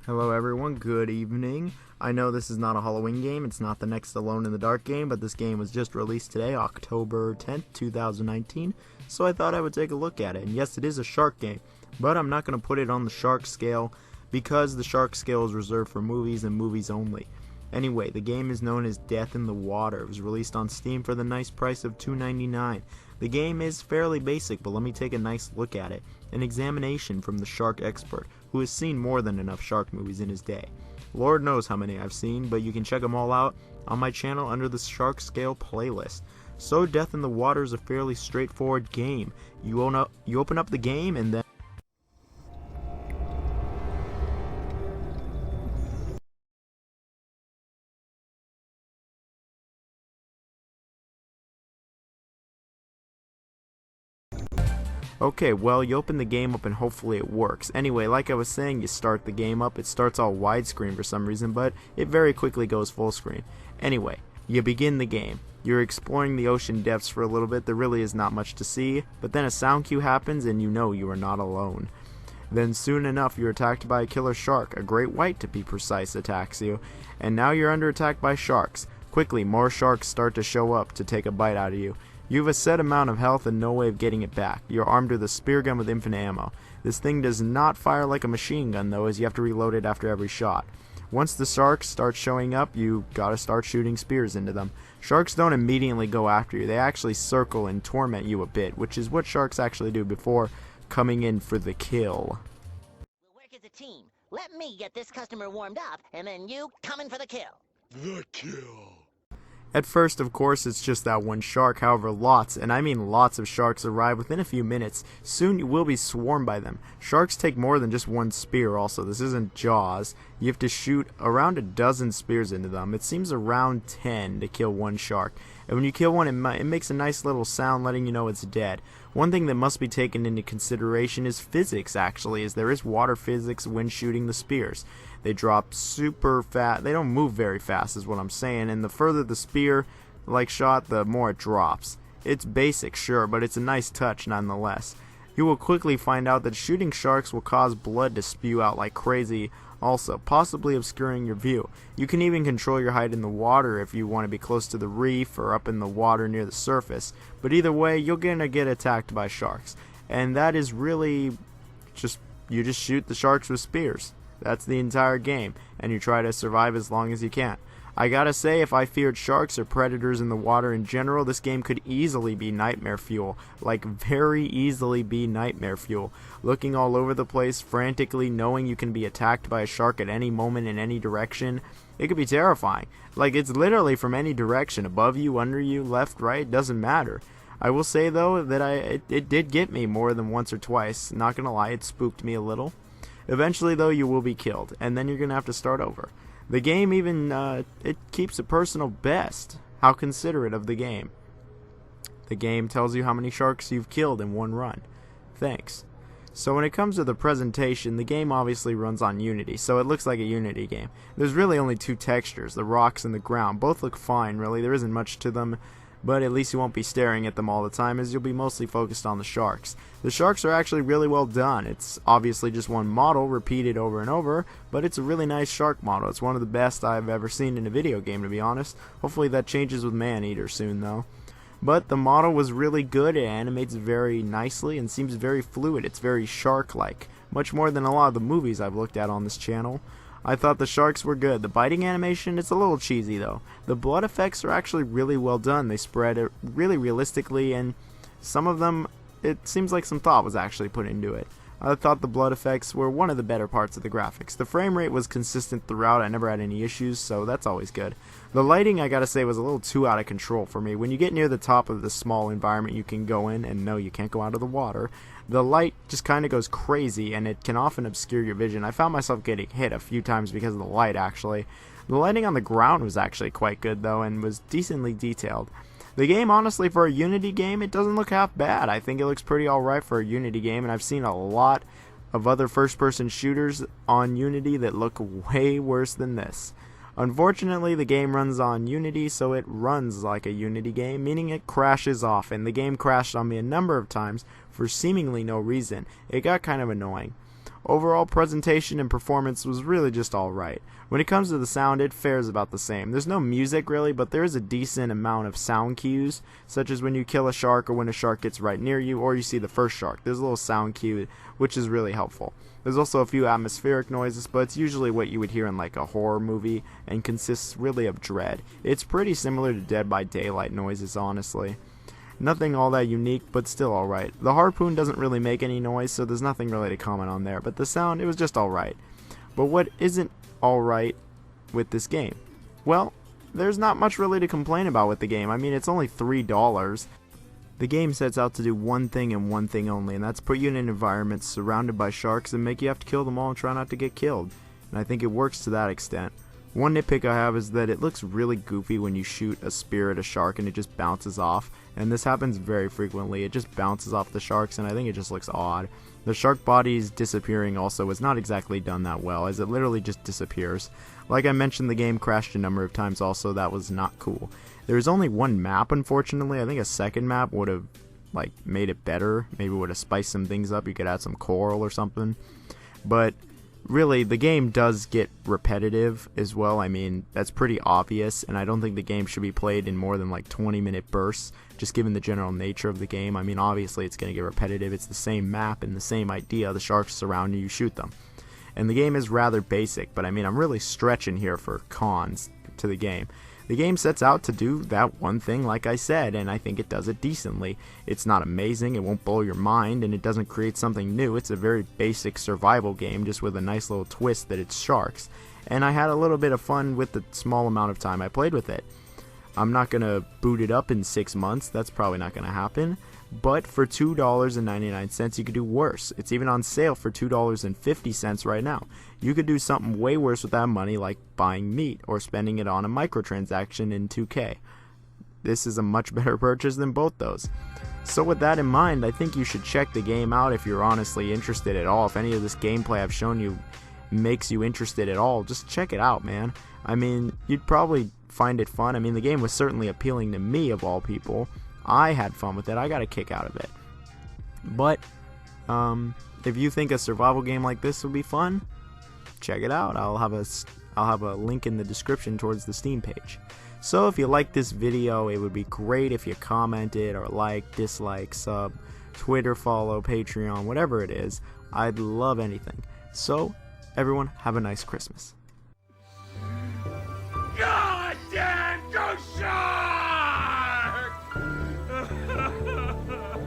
Hello everyone, good evening. I know this is not a Halloween game, it's not the next Alone in the Dark game, but this game was just released today, October 10th, 2019, so I thought I would take a look at it. And yes, it is a shark game, but I'm not going to put it on the shark scale because the shark scale is reserved for movies and movies only. Anyway, the game is known as Death in the Water. It was released on Steam for the nice price of $2.99. The game is fairly basic, but let me take a nice look at it. An examination from the shark expert, who has seen more than enough shark movies in his day. Lord knows how many I've seen, but you can check them all out on my channel under the Shark Scale playlist. So Death in the Water is a fairly straightforward game. You open up the game and then okay, well, you open the game up and hopefully it works. Anyway, like I was saying, you start the game up. It starts all widescreen for some reason, but it very quickly goes full screen. Anyway, you begin the game. You're exploring the ocean depths for a little bit. There really is not much to see, but then a sound cue happens and you know you are not alone. Then soon enough, you're attacked by a killer shark. A great white, to be precise, attacks you. And now you're under attack by sharks. Quickly, more sharks start to show up to take a bite out of you. You have a set amount of health and no way of getting it back. You're armed with a spear gun with infinite ammo. This thing does not fire like a machine gun though, as you have to reload it after every shot. Once the sharks start showing up, you gotta start shooting spears into them. Sharks don't immediately go after you. They actually circle and torment you a bit, which is what sharks actually do before coming in for the kill. We'll work as a team. Let me get this customer warmed up, and then you come in for the kill. The kill. At first, of course, it's just that one shark. However, lots, and I mean lots of sharks arrive within a few minutes. Soon you will be swarmed by them. Sharks take more than just one spear also. This isn't Jaws. You have to shoot around a dozen spears into them. It seems around 10 to kill one shark. And when you kill one, it makes a nice little sound letting you know it's dead. One thing that must be taken into consideration is physics, actually, as there is water physics when shooting the spears. They drop super fast. They don't move very fast is what I'm saying, and the further the spear shot, the more it drops. It's basic, sure, but it's a nice touch nonetheless. You will quickly find out that shooting sharks will cause blood to spew out like crazy, also possibly obscuring your view. You can even control your height in the water if you want to be close to the reef or up in the water near the surface, but either way you're gonna get attacked by sharks, and that is really you just shoot the sharks with spears. That's the entire game, and you try to survive as long as you can. I gotta say, if I feared sharks or predators in the water in general, this game could easily be nightmare fuel. Like, very easily be nightmare fuel. Looking all over the place, frantically knowing you can be attacked by a shark at any moment in any direction, it could be terrifying. Like, it's literally from any direction, above you, under you, left, right, doesn't matter. I will say, though, that it did get me more than once or twice. Not gonna lie, it spooked me a little. Eventually, though, you will be killed, and then you're going to have to start over. The game even, it keeps a personal best. How considerate of the game. The game tells you how many sharks you've killed in one run. Thanks. So when it comes to the presentation, the game obviously runs on Unity, so it looks like a Unity game. There's really only two textures, the rocks and the ground. Both look fine, really. There isn't much to them, but at least you won't be staring at them all the time, as you'll be mostly focused on the sharks. The sharks are actually really well done. It's obviously just one model repeated over and over, but it's a really nice shark model. It's one of the best I've ever seen in a video game, to be honest. Hopefully that changes with Maneater soon, though. But the model was really good. It animates very nicely and seems very fluid. It's very shark-like, much more than a lot of the movies I've looked at on this channel. I thought the sharks were good. The biting animation, it's a little cheesy though. The blood effects are actually really well done. They spread it really realistically, and some of them, it seems like some thought was actually put into it. I thought the blood effects were one of the better parts of the graphics. The frame rate was consistent throughout. I never had any issues, so that's always good. The lighting, I gotta say, was a little too out of control for me. When you get near the top of the small environment you can go in, and no, you can't go out of the water, the light just kind of goes crazy, and it can often obscure your vision. I found myself getting hit a few times because of the light, actually. The lighting on the ground was actually quite good, though, and was decently detailed. The game, honestly, for a Unity game, it doesn't look half bad. I think it looks pretty alright for a Unity game, and I've seen a lot of other first-person shooters on Unity that look way worse than this. Unfortunately, the game runs on Unity, so it runs like a Unity game, meaning it crashes off, and the game crashed on me a number of times for seemingly no reason. It got kind of annoying. Overall presentation and performance was really just alright. When it comes to the sound, it fares about the same. There's no music really, but there is a decent amount of sound cues, such as when you kill a shark or when a shark gets right near you, or you see the first shark. There's a little sound cue, which is really helpful. There's also a few atmospheric noises, but it's usually what you would hear in like a horror movie, and consists really of dread. It's pretty similar to Dead by Daylight noises, honestly. Nothing all that unique, but still alright. The harpoon doesn't really make any noise, so there's nothing really to comment on there, but the sound, it was just alright. But what isn't alright with this game? Well, there's not much really to complain about with the game. I mean, it's only $3. The game sets out to do one thing and one thing only, and that's put you in an environment surrounded by sharks and make you have to kill them all and try not to get killed. And I think it works to that extent. One nitpick I have is that it looks really goofy when you shoot a spear at a shark and it just bounces off, and this happens very frequently. It just bounces off the sharks and I think it just looks odd. The shark body's disappearing also is not exactly done that well, as it literally just disappears. Like I mentioned, the game crashed a number of times also. That was not cool. There was only one map, unfortunately. I think a second map would have made it better. Maybe would have spiced some things up. You could add some coral or something. But really, the game does get repetitive as well. I mean, that's pretty obvious, and I don't think the game should be played in more than 20-minute bursts, just given the general nature of the game. I mean, obviously it's going to get repetitive. It's the same map and the same idea. The sharks surround you, you shoot them. And the game is rather basic, but I mean, I'm really stretching here for cons to the game. The game sets out to do that one thing, like I said, and I think it does it decently. It's not amazing, it won't blow your mind, and it doesn't create something new. It's a very basic survival game, just with a nice little twist that it's sharks. And I had a little bit of fun with the small amount of time I played with it. I'm not going to boot it up in 6 months, that's probably not going to happen. But for $2.99, you could do worse. It's even on sale for $2.50 right now. You could do something way worse with that money, like buying meat or spending it on a microtransaction in 2K. This is a much better purchase than both those. So with that in mind, I think you should check the game out if you're honestly interested at all. If any of this gameplay I've shown you makes you interested at all, just check it out, man. I mean, you'd probably find it fun. I mean, the game was certainly appealing to me, of all people. I had fun with it. I got a kick out of it. But if you think a survival game like this would be fun, check it out. I'll have a link in the description towards the Steam page. So if you like this video, it would be great if you commented or like, dislike, sub, Twitter follow, Patreon, whatever it is. I'd love anything. So everyone, have a nice Christmas. God damn, go show!